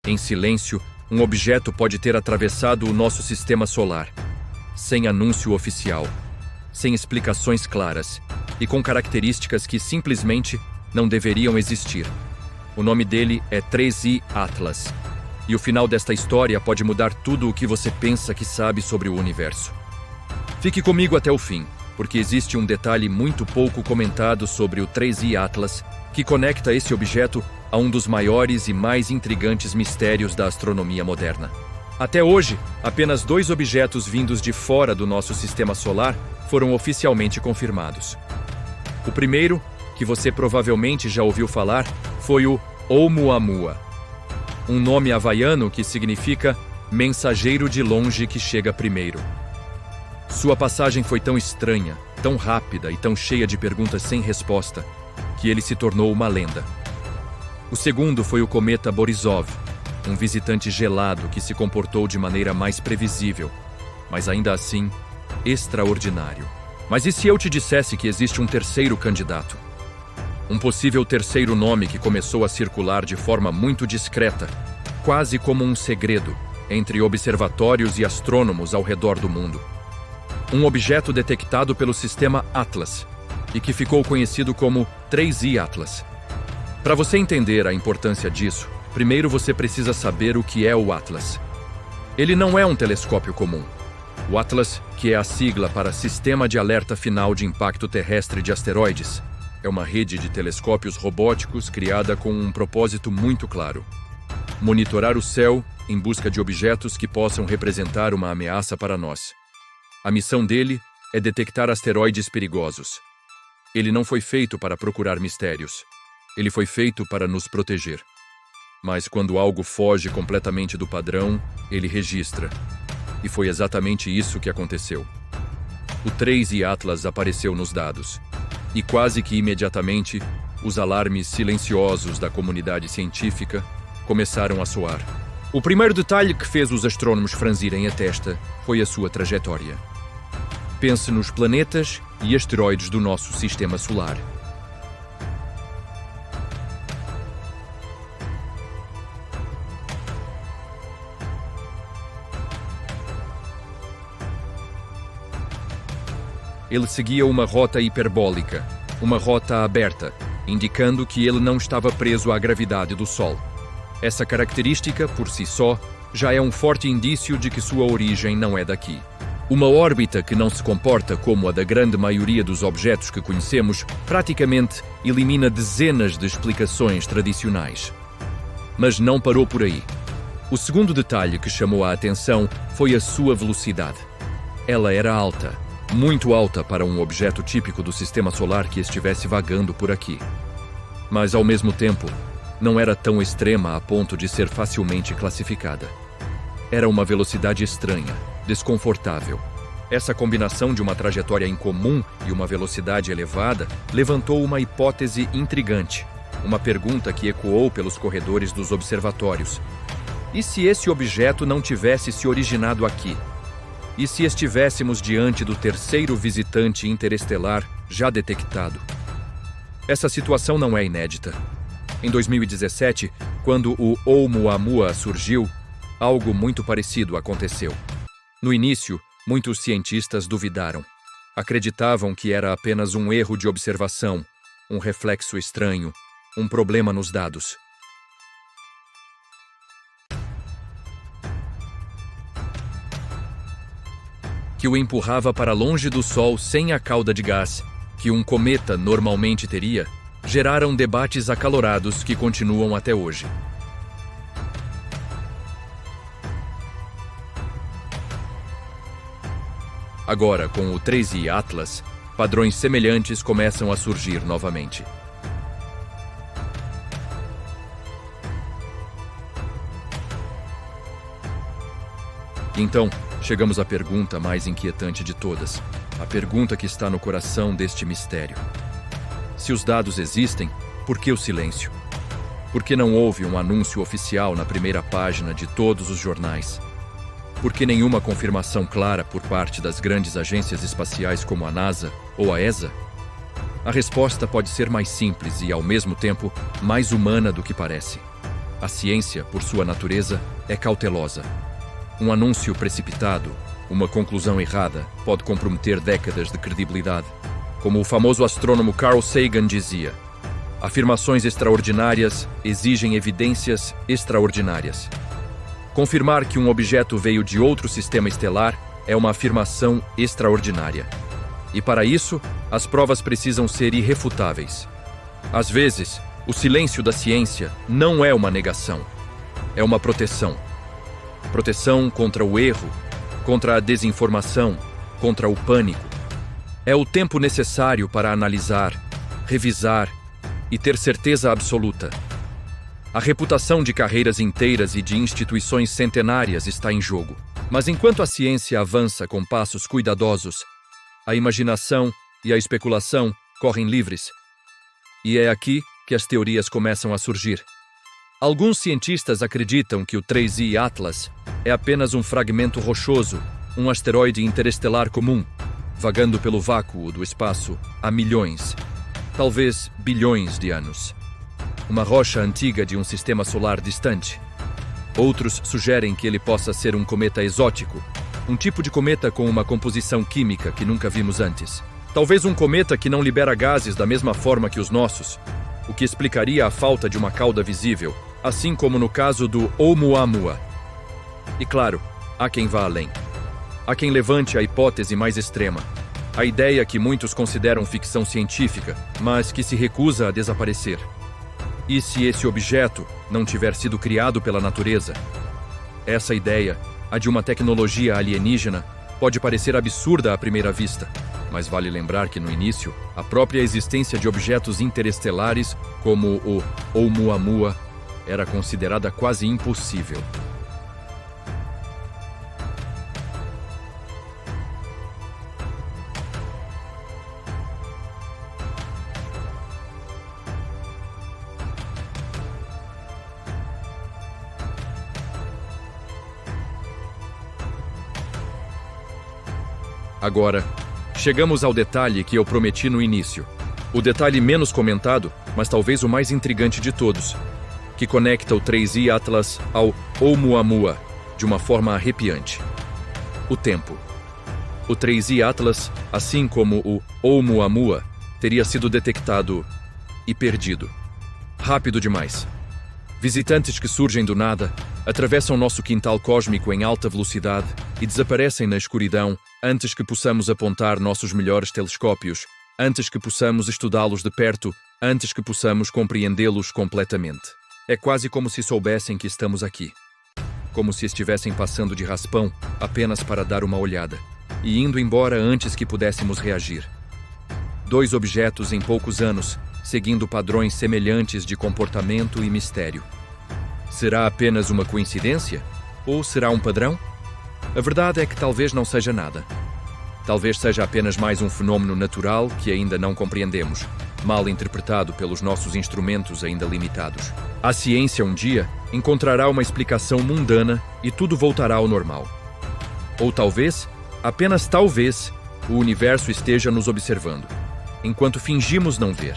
Em silêncio, um objeto pode ter atravessado o nosso sistema solar, sem anúncio oficial, sem explicações claras e com características que simplesmente não deveriam existir. O nome dele é 3I Atlas, e o final desta história pode mudar tudo o que você pensa que sabe sobre o universo. Fique comigo até o fim, porque existe um detalhe muito pouco comentado sobre o 3I Atlas que conecta esse objeto a um dos maiores e mais intrigantes mistérios da astronomia moderna. Até hoje, apenas 2 objetos vindos de fora do nosso sistema solar foram oficialmente confirmados. O primeiro, que você provavelmente já ouviu falar, foi o Oumuamua, um nome havaiano que significa mensageiro de longe que chega primeiro. Sua passagem foi tão estranha, tão rápida e tão cheia de perguntas sem resposta, que ele se tornou uma lenda. O segundo foi o cometa Borisov, um visitante gelado que se comportou de maneira mais previsível, mas ainda assim, extraordinário. Mas e se eu te dissesse que existe um terceiro candidato? Um possível terceiro nome que começou a circular de forma muito discreta, quase como um segredo, entre observatórios e astrônomos ao redor do mundo. Um objeto detectado pelo sistema Atlas, e que ficou conhecido como 3I Atlas. Para você entender a importância disso, primeiro você precisa saber o que é o Atlas. Ele não é um telescópio comum. O Atlas, que é a sigla para Sistema de Alerta Final de Impacto Terrestre de Asteroides, é uma rede de telescópios robóticos criada com um propósito muito claro: monitorar o céu em busca de objetos que possam representar uma ameaça para nós. A missão dele é detectar asteroides perigosos. Ele não foi feito para procurar mistérios. Ele foi feito para nos proteger. Mas quando algo foge completamente do padrão, ele registra. E foi exatamente isso que aconteceu. O 3I Atlas apareceu nos dados. E quase que imediatamente, os alarmes silenciosos da comunidade científica começaram a soar. O primeiro detalhe que fez os astrônomos franzirem a testa foi a sua trajetória. Pense nos planetas e asteroides do nosso sistema solar. Ele seguia uma rota hiperbólica, uma rota aberta, indicando que ele não estava preso à gravidade do Sol. Essa característica, por si só, já é um forte indício de que sua origem não é daqui. Uma órbita que não se comporta como a da grande maioria dos objetos que conhecemos praticamente elimina dezenas de explicações tradicionais. Mas não parou por aí. O segundo detalhe que chamou a atenção foi a sua velocidade. Ela era alta, muito alta para um objeto típico do sistema solar que estivesse vagando por aqui. Mas, ao mesmo tempo, não era tão extrema a ponto de ser facilmente classificada. Era uma velocidade estranha, desconfortável. Essa combinação de uma trajetória incomum e uma velocidade elevada levantou uma hipótese intrigante, uma pergunta que ecoou pelos corredores dos observatórios. E se esse objeto não tivesse se originado aqui? E se estivéssemos diante do terceiro visitante interestelar já detectado? Essa situação não é inédita. Em 2017, quando o Oumuamua surgiu, algo muito parecido aconteceu. No início, muitos cientistas duvidaram. Acreditavam que era apenas um erro de observação, um reflexo estranho, um problema nos dados. Que o empurrava para longe do Sol sem a cauda de gás, que um cometa normalmente teria, geraram debates acalorados que continuam até hoje. Agora, com o 3I Atlas, padrões semelhantes começam a surgir novamente. Então, chegamos à pergunta mais inquietante de todas, a pergunta que está no coração deste mistério. Se os dados existem, por que o silêncio? Por que não houve um anúncio oficial na primeira página de todos os jornais? Por que nenhuma confirmação clara por parte das grandes agências espaciais como a NASA ou a ESA? A resposta pode ser mais simples e, ao mesmo tempo, mais humana do que parece. A ciência, por sua natureza, é cautelosa. Um anúncio precipitado, uma conclusão errada, pode comprometer décadas de credibilidade. Como o famoso astrônomo Carl Sagan dizia, afirmações extraordinárias exigem evidências extraordinárias. Confirmar que um objeto veio de outro sistema estelar é uma afirmação extraordinária. E para isso, as provas precisam ser irrefutáveis. Às vezes, o silêncio da ciência não é uma negação, é uma proteção. Proteção contra o erro, contra a desinformação, contra o pânico. É o tempo necessário para analisar, revisar e ter certeza absoluta. A reputação de carreiras inteiras e de instituições centenárias está em jogo. Mas enquanto a ciência avança com passos cuidadosos, a imaginação e a especulação correm livres. E é aqui que as teorias começam a surgir. Alguns cientistas acreditam que o 3I Atlas é apenas um fragmento rochoso, um asteroide interestelar comum, vagando pelo vácuo do espaço há milhões, talvez bilhões de anos. Uma rocha antiga de um sistema solar distante. Outros sugerem que ele possa ser um cometa exótico, um tipo de cometa com uma composição química que nunca vimos antes. Talvez um cometa que não libera gases da mesma forma que os nossos, o que explicaria a falta de uma cauda visível, assim como no caso do Oumuamua. E claro, há quem vá além. Há quem levante a hipótese mais extrema, a ideia que muitos consideram ficção científica, mas que se recusa a desaparecer. E se esse objeto não tiver sido criado pela natureza? Essa ideia, a de uma tecnologia alienígena, pode parecer absurda à primeira vista, mas vale lembrar que no início, a própria existência de objetos interestelares, como o Oumuamua, era considerada quase impossível. Agora, chegamos ao detalhe que eu prometi no início. O detalhe menos comentado, mas talvez o mais intrigante de todos, que conecta o 3I Atlas ao Oumuamua de uma forma arrepiante. O tempo. O 3I Atlas, assim como o Oumuamua, teria sido detectado e perdido. Rápido demais. Visitantes que surgem do nada, atravessam nosso quintal cósmico em alta velocidade e desaparecem na escuridão antes que possamos apontar nossos melhores telescópios, antes que possamos estudá-los de perto, antes que possamos compreendê-los completamente. É quase como se soubessem que estamos aqui. Como se estivessem passando de raspão apenas para dar uma olhada e indo embora antes que pudéssemos reagir. 2 objetos em poucos anos, seguindo padrões semelhantes de comportamento e mistério. Será apenas uma coincidência? Ou será um padrão? A verdade é que talvez não seja nada. Talvez seja apenas mais um fenômeno natural que ainda não compreendemos, mal interpretado pelos nossos instrumentos ainda limitados. A ciência um dia encontrará uma explicação mundana e tudo voltará ao normal. Ou talvez, apenas talvez, o universo esteja nos observando, enquanto fingimos não ver.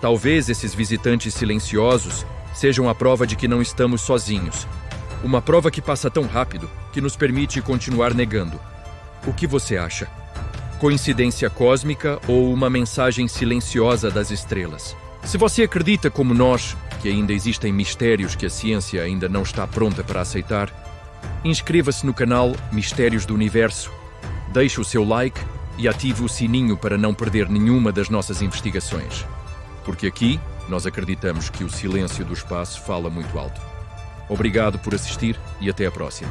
Talvez esses visitantes silenciosos sejam a prova de que não estamos sozinhos. Uma prova que passa tão rápido que nos permite continuar negando. O que você acha? Coincidência cósmica ou uma mensagem silenciosa das estrelas? Se você acredita, como nós, que ainda existem mistérios que a ciência ainda não está pronta para aceitar, inscreva-se no canal Mistérios do Universo, deixe o seu like e ative o sininho para não perder nenhuma das nossas investigações. Porque aqui, nós acreditamos que o silêncio do espaço fala muito alto. Obrigado por assistir e até a próxima.